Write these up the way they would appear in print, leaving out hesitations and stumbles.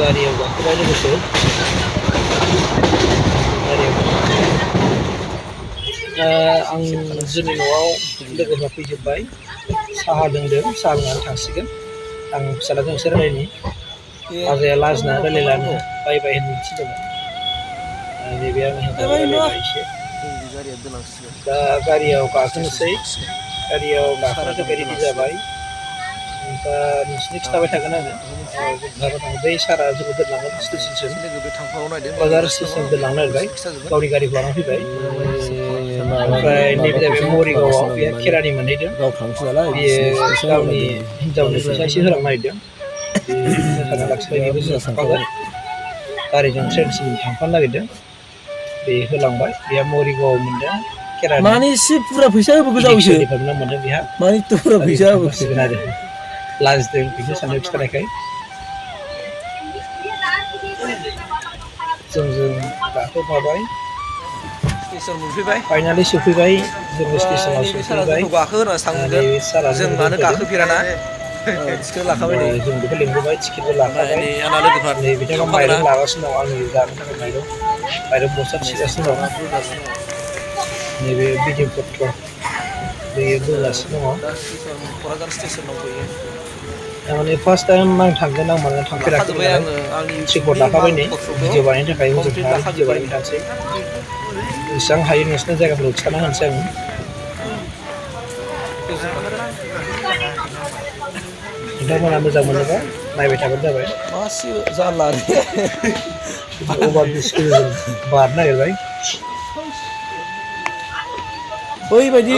गारियाव गाखोबाय लोगोसे आं जोंनि न'आव लोगोफ्रा फैजोब्बाय साहा लोंदों साहा लोंनानै थांसिगोन आं फिसाज्लाजों एसे रायलायनि आजाया लाजिना रायलायलानो बाय बाय होननो थिनदोंमोन नैबे आं हिन्जाव रायलायबाय एसे दा गारियाव गाखोनोसै गारियाव गाखोनो थाखाय रेडि जाबाय दा नोंसिनि खिथाबाय थागोन आङो बै सारा जोंखौ दोनलांगोन स्टेसनसिम क'क्राझार स्टेसनसिम दोनलांनो नागिरबाय गावनि गारिखौ लानानै फैबाय ओमफ्राय नैबे जाहैबाय मरिगावआव बेयो खेरानि मोनहैदों बियो गावनि हिन्जावनि फैसा एसे होलांनो नागिरदों बेनो लाखिबाय बेबो जों थांफागोन गारिजों ट्रेनसिम थांफानो नागिरदों बे होलांबाय बेहा मरिगावआव मोनदों खेरानि माने एसे बुरजा फैसा होबोगौ जावैसो मोनदों बेहा माने बुरजा फैसा होबोसिगोन आरो लाजिदों बेखौ साननाय खिथानायखाय जों गाखोफाबाय स्टेसन मोनफैबाय फाइनालि सफैबाय जोङो स्टेसनाव सफैबाय गाखो होना थांगोन जों मानो गाखोफेराना टिकेट लाखाबाय नै जों बेखौ लिंबोबाय टिकेटबो लाखाबाय आंना लोगोफ्रा नै बिथाङा माइरं लागासिनो दं आंनि जानो थाखाय माइरं बस्था थिगासिनो दं नैबे बिदिपत्र बेयो बोगासिनो दङ क'क्राझार स्टेसनाव फैयो माने फार्स्ट टाइम आं थांगोन आं माने थांफेराखै नालाय टिकेट लाखाबाय नै भिडिअ बानायनो थाखाय जों भिडिअ बानायनो थांसै बेसेबां हायो नोंसिनि जायगाफोरखौ खिथाना होनोसै आं नोंथांमोना मोजां मोनोबा नायबाय थाबानो जाबाय मासि जारला अभार ब्रिजखौ जों बारनो नागिरबाय बैबायदि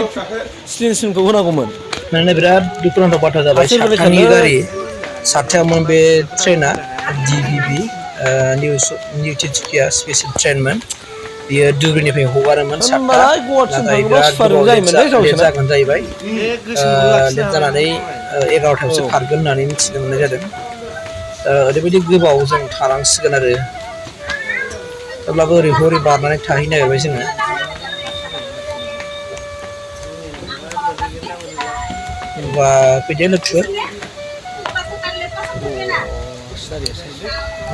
स्टेसनखौ होनांगौमोन माने बिराद दुखुनांथाव बाथ्रा जाबाय सातथानि गारि सातथायावमोन बे ट्रेना DBB निउ तिनसुकिया स्पेसियेल ट्रेनमोन बियो धुबुरीनिफ्राय हगारोमोन सातथा नाथाय बिराद गोबाव लेट जागोन जाहैबाय लेट जानानै 11थायावसो खारगोन होननानै मिथिनो मोननाय जादों ओरैबायदि गोबाव जों थानांसिगोन आरो अब्लाबो ओरै हरै बारनानै थाहैनो नागिरबाय जोङो बा फैदो लोगोफोर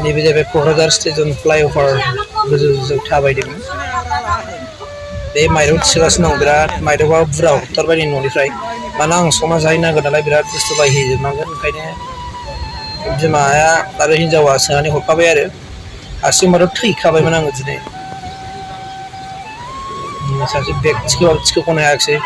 नैबे जाहैबाय क'क्राझार स्टेसन फ्लाइअभार गोजौजों थाबायदों बे माइरं थिगासिनो दं बिराद माइरंआ बुरजा हरथारबाय नै न'निफ्राय मानोना आं संना जाहैनांगोन नालाय बिराद बुस्थु बायहैजोबनांगोन ओंखायनो बिमाया आरो हिन्जावा सोनानै हरखाबाय आरो हारसिंबाथ' थैखाबायमोन आङो दिनै सासे बेग थिखोख'नो हायाखिसै